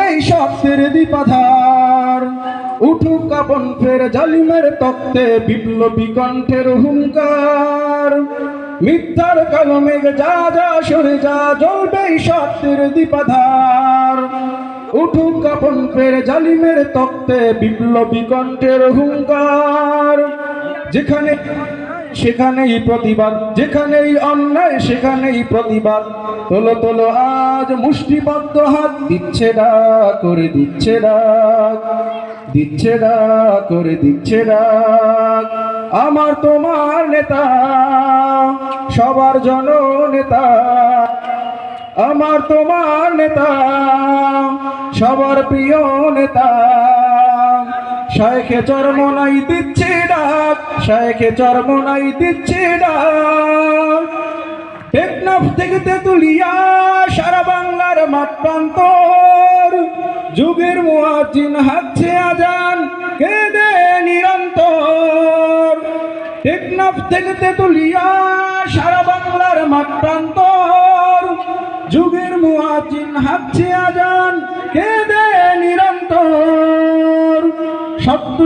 এই স্বপ্নের দীপাধার। উঠুক কাঁপন ফের জালিমের তক্তে বিপ্লবী কণ্ঠের হুঙ্কার। মিথ্যার কালো মেঘ যা যা সরে যা, জ্বলবে এই স্বপ্নের দীপাধার। উঠুক কাঁপন ফের জালিমের তক্তে বিপ্লবী কণ্ঠের হুঙ্কার। যেখানে সেখানেই প্রতিবাদ, যেখানেই অন্যায় সেখানেই প্রতিবাদ। তোলো তোলো আজ মুষ্টিবদ্ধ হাত, দিচ্ছে ডাক করে দিচ্ছে ডাক, দিচ্ছে ডাক করে দিচ্ছে ডাক। আমার তোমার নেতা, সবার জননেতা। আমার তোমার নেতা, সবার প্রিয় নেতা। শায়েখে চরমোনাই দিচ্ছে ডাক, শায়েখে চরমোনাই দিচ্ছে ডাক। টেকনাফ থেকে তেতুলিয়া সারা বাংলার মাঠ প্রান্তর, যুগের মুয়াজ্জিন হাঁকছে আজান, কেঁদে নিরন্তর। টেকনাফ থেকে তেতুলিয়া সারা বাংলার মাঠ প্রান্তর, যুগের মুয়াজ্জিন হাঁকছে আজান, কেঁদে নিরন্তর। শব্দ